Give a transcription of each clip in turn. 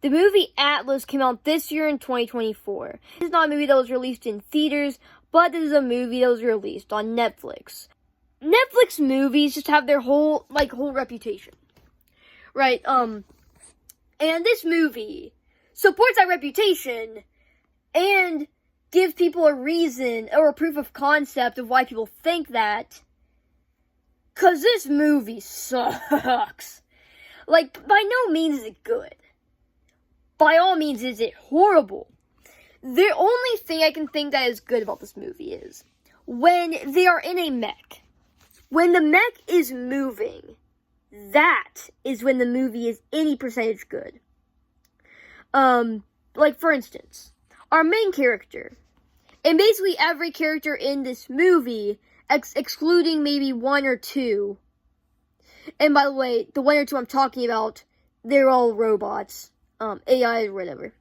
The movie Atlas came out this year in 2024. This is not a movie that was released in theaters, but this is a movie that was released on Netflix. Netflix movies just have their whole reputation. Right, and this movie supports that reputation and gives people a reason or a proof of concept of why people think that. 'Cause this movie sucks. Like, by no means is it good. By all means is it horrible. The only thing I can think that is good about this movie is when they are in a mech. When the mech is moving, that is when the movie is any percentage good. Like for instance, our main character, and basically every character in this movie, excluding maybe one or two. And by the way, the one or two I'm talking about, they're all robots, AI or whatever.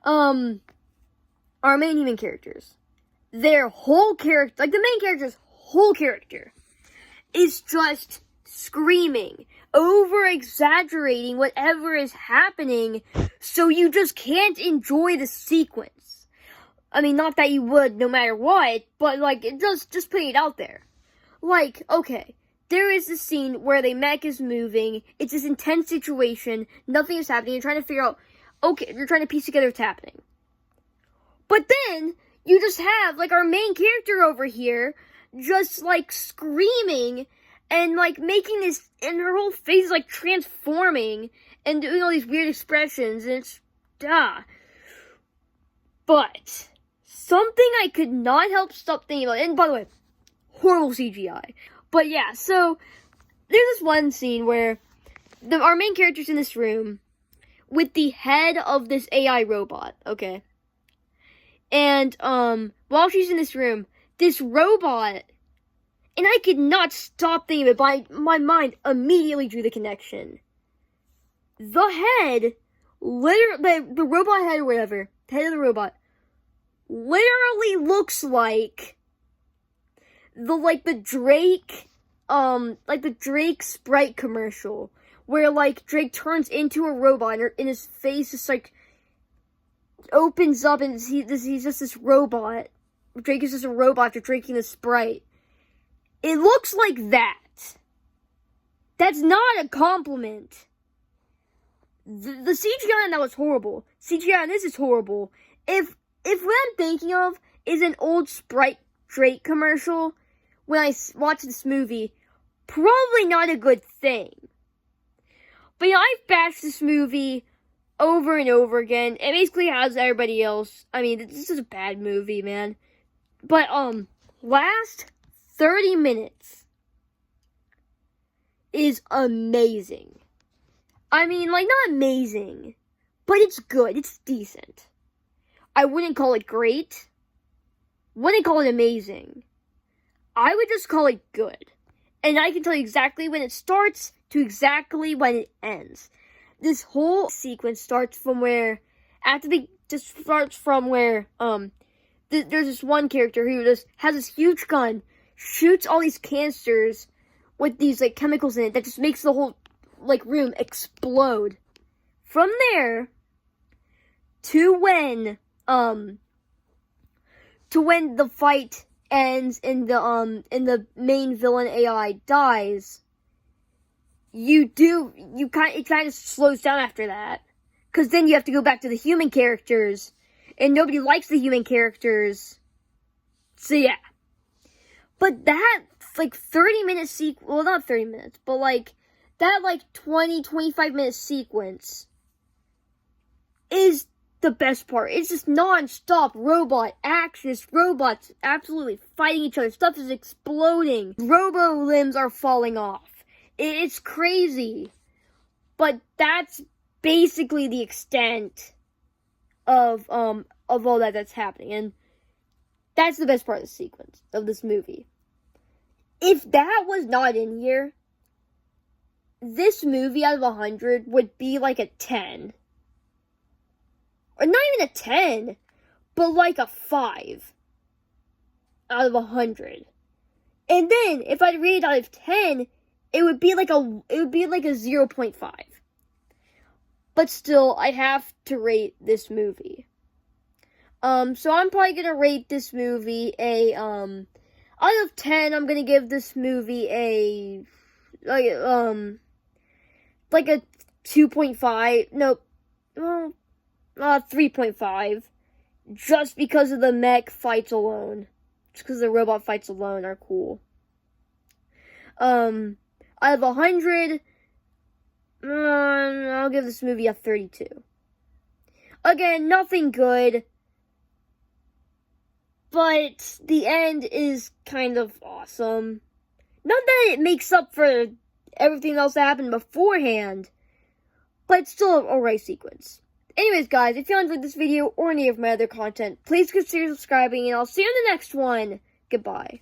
Our main human characters, their whole character, like the main character's whole character, is just screaming, over-exaggerating whatever is happening, so you just can't enjoy the sequence. I mean, not that you would no matter what, but like, it just putting it out there. Like, okay, there is this scene where the mech is moving, it's this intense situation, nothing is happening, you're trying to figure out, okay, you're trying to piece together what's happening. But then, you just have, like, our main character over here, just, like, screaming, and, like, making this, and her whole face is, like, transforming, and doing all these weird expressions, and it's, But, something I could not help stop thinking about, and by the way, horrible CGI. But yeah, so, there's this one scene where our main character's in this room with the head of this AI robot, okay? And, while she's in this room, this robot, and I could not stop thinking of it, my mind immediately drew the connection. The head, the robot head or whatever, the head of the robot, literally looks like the Drake Sprite commercial, where, like, Drake turns into a robot, and his face is, like, opens up, and he's just this robot. Drake is just a robot after drinking the Sprite. It looks like that. That's not a compliment. The CGI on that was horrible. CGI on this is horrible. If what I'm thinking of is an old Sprite Drake commercial when I watch this movie, probably not a good thing. But yeah, I've bashed this movie over and over again. It basically has everybody else. I mean, this is a bad movie, man. But, last 30 minutes is amazing. I mean, like, not amazing, but it's good. It's decent. I wouldn't call it great. Wouldn't call it amazing. I would just call it good. And I can tell you exactly when it starts to exactly when it ends. This whole sequence starts from where, there's this one character who just has this huge gun, shoots all these canisters with these, like, chemicals in it that just makes the whole, like, room explode. From there, to when the fight ends and the main villain AI dies, it kind of slows down after that. 'Cause then you have to go back to the human characters, and nobody likes the human characters. So yeah. But that, like, 30-minute well, not 30 minutes, but, like, that, like, 25-minute sequence is the best part. It's just non-stop robot action. It's robots absolutely fighting each other. Stuff is exploding. Robo limbs are falling off. It's crazy. But that's basically the extent of all that's happening. And that's the best part of the sequence, of this movie. If that was not in here, this movie out of 100 would be like a 10. Or not even a 10, but like a 5 out of 100. And then, if I'd rate it out of 10, it would be like a 0.5. but still, I have to rate this movie. So I'm probably gonna rate this movie out of 10, I'm gonna give this movie a, like a 2.5, nope, well, 3.5, just because of the mech fights alone. Just because the robot fights alone are cool. Out of 100, I'll give this movie a 32. Again, nothing good, but the end is kind of awesome. Not that it makes up for everything else that happened beforehand, but it's still a race sequence. Anyways, guys, if you enjoyed this video or any of my other content, please consider subscribing, and I'll see you in the next one. Goodbye.